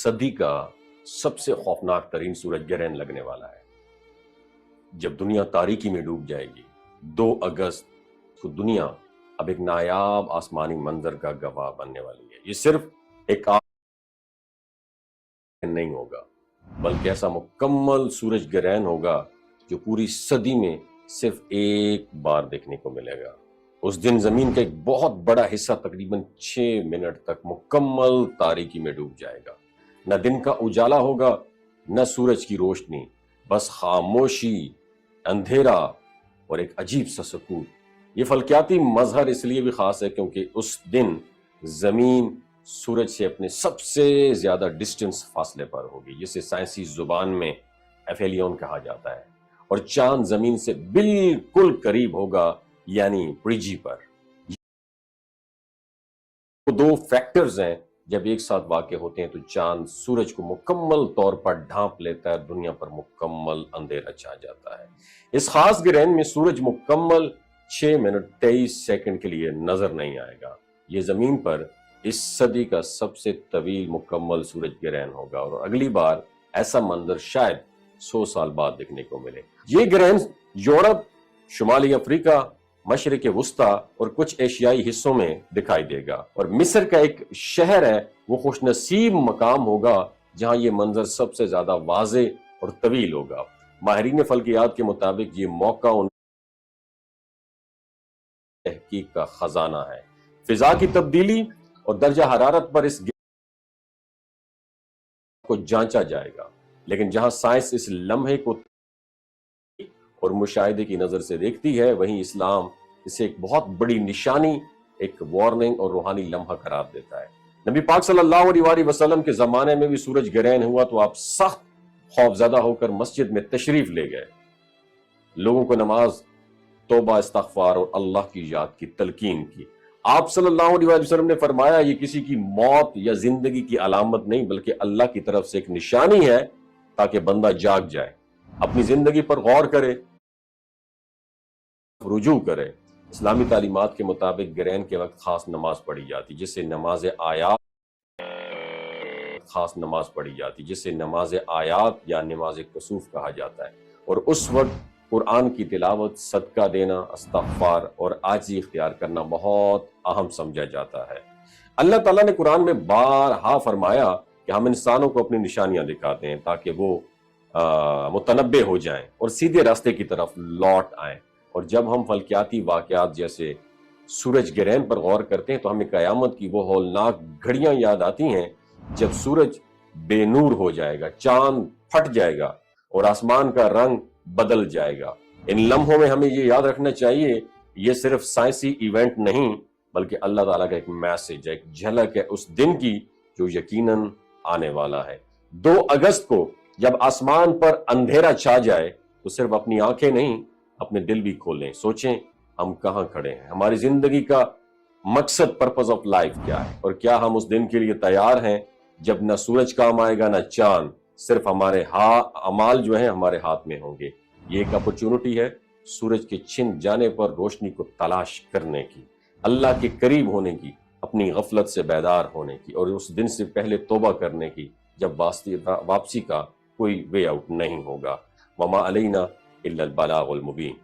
صدی کا سب سے خوفناک ترین سورج گرہن لگنے والا ہے۔ جب دنیا تاریکی میں ڈوب جائے گی 2 اگست کو دنیا اب ایک نایاب آسمانی منظر کا گواہ بننے والی ہے۔ یہ صرف ایک نہیں ہوگا بلکہ ایسا مکمل سورج گرہن ہوگا جو پوری صدی میں صرف ایک بار دیکھنے کو ملے گا۔ اس دن زمین کا ایک بہت بڑا حصہ تقریباً 6 منٹ تک مکمل تاریکی میں ڈوب جائے گا۔ نہ دن کا اجالا ہوگا نہ سورج کی روشنی، بس خاموشی، اندھیرا اور ایک عجیب سا سکون۔ یہ فلکیاتی مظہر اس لیے بھی خاص ہے کیونکہ اس دن زمین سورج سے اپنے سب سے زیادہ ڈسٹنس فاصلے پر ہوگی، جسے سائنسی زبان میں ایفیلیون کہا جاتا ہے، اور چاند زمین سے بالکل قریب ہوگا، یعنی پریجی پر۔ وہ 2 فیکٹرز ہیں جب ایک ساتھ واقع ہوتے ہیں تو چاند سورج کو مکمل طور پر ڈھانپ لیتا ہے، دنیا پر مکمل اندھیرا چھا جاتا ہے۔ اس خاص گرہن میں سورج مکمل 6 منٹ 23 سیکنڈ کے لیے نظر نہیں آئے گا۔ یہ زمین پر اس صدی کا سب سے طویل مکمل سورج گرہن ہوگا، اور اگلی بار ایسا منظر شاید 100 سال بعد دیکھنے کو ملے۔ یہ گرہن یورپ، شمالی افریقہ، مشرق وسطیٰ اور کچھ ایشیائی حصوں میں دکھائی دے گا، اور مصر کا ایک شہر ہے وہ خوش نصیب مقام ہوگا جہاں یہ منظر سب سے زیادہ واضح اور طویل ہوگا۔ ماہرین فلکیات کے مطابق یہ موقع ان تحقیق کا خزانہ ہے۔ فضا کی تبدیلی اور درجہ حرارت پر اس کو جانچا جائے گا، لیکن جہاں سائنس اس لمحے کو اور مشاہدے کی نظر سے دیکھتی ہے، وہیں اسلام اسے ایک بہت بڑی نشانی، ایک وارننگ اور روحانی لمحہ قرار دیتا ہے۔ نبی پاک صلی اللہ علیہ وآلہ وسلم کے زمانے میں بھی سورج گرہن ہوا تو آپ سخت خوف زدہ ہو کر مسجد میں تشریف لے گئے، لوگوں کو نماز، توبہ، استغفار اور اللہ کی یاد کی تلقین کی۔ آپ صلی اللہ علیہ وآلہ وسلم نے فرمایا، یہ کسی کی موت یا زندگی کی علامت نہیں بلکہ اللہ کی طرف سے ایک نشانی ہے تاکہ بندہ جاگ جائے، اپنی زندگی پر غور کرے، رجوع کرے۔ اسلامی تعلیمات کے مطابق گرہن کے وقت خاص نماز پڑھی جاتی جسے نماز آیات یا نماز کسوف کہا جاتا ہے، اور اس وقت قرآن کی تلاوت، صدقہ دینا، استغفار اور عاجزی اختیار کرنا بہت اہم سمجھا جاتا ہے۔ اللہ تعالیٰ نے قرآن میں بارہا فرمایا کہ ہم انسانوں کو اپنی نشانیاں دکھاتے ہیں تاکہ وہ متنبہ ہو جائیں اور سیدھے راستے کی طرف لوٹ آئیں۔ اور جب ہم فلکیاتی واقعات جیسے سورج گرہن پر غور کرتے ہیں تو ہمیں قیامت کی وہ ہولناک گھڑیاں یاد آتی ہیں جب سورج بے نور ہو جائے گا، چاند پھٹ جائے گا اور آسمان کا رنگ بدل جائے گا۔ ان لمحوں میں ہمیں یہ یاد رکھنا چاہیے، یہ صرف سائنسی ایونٹ نہیں بلکہ اللہ تعالیٰ کا ایک میسج ہے، ایک جھلک ہے اس دن کی جو یقیناً آنے والا ہے۔ 2 اگست کو جب آسمان پر اندھیرا چھا جائے تو صرف اپنی آنکھیں نہیں، اپنے دل بھی کھولیں، سوچیں ہم کہاں کھڑے ہیں، ہماری زندگی کا مقصد، پرپز آف لائف کیا ہے، اور کیا ہم اس دن کے لیے تیار ہیں جب نہ سورج کام آئے گا نہ چاند، صرف ہمارے اعمال جو ہیں ہمارے ہاتھ میں ہوں گے۔ یہ ایک اپرچونٹی ہے سورج کے چھن جانے پر روشنی کو تلاش کرنے کی، اللہ کے قریب ہونے کی، اپنی غفلت سے بیدار ہونے کی، اور اس دن سے پہلے توبہ کرنے کی جب واپسی کا کوئی وے آؤٹ نہیں ہوگا۔ وما علینا الا البلاغ المبین۔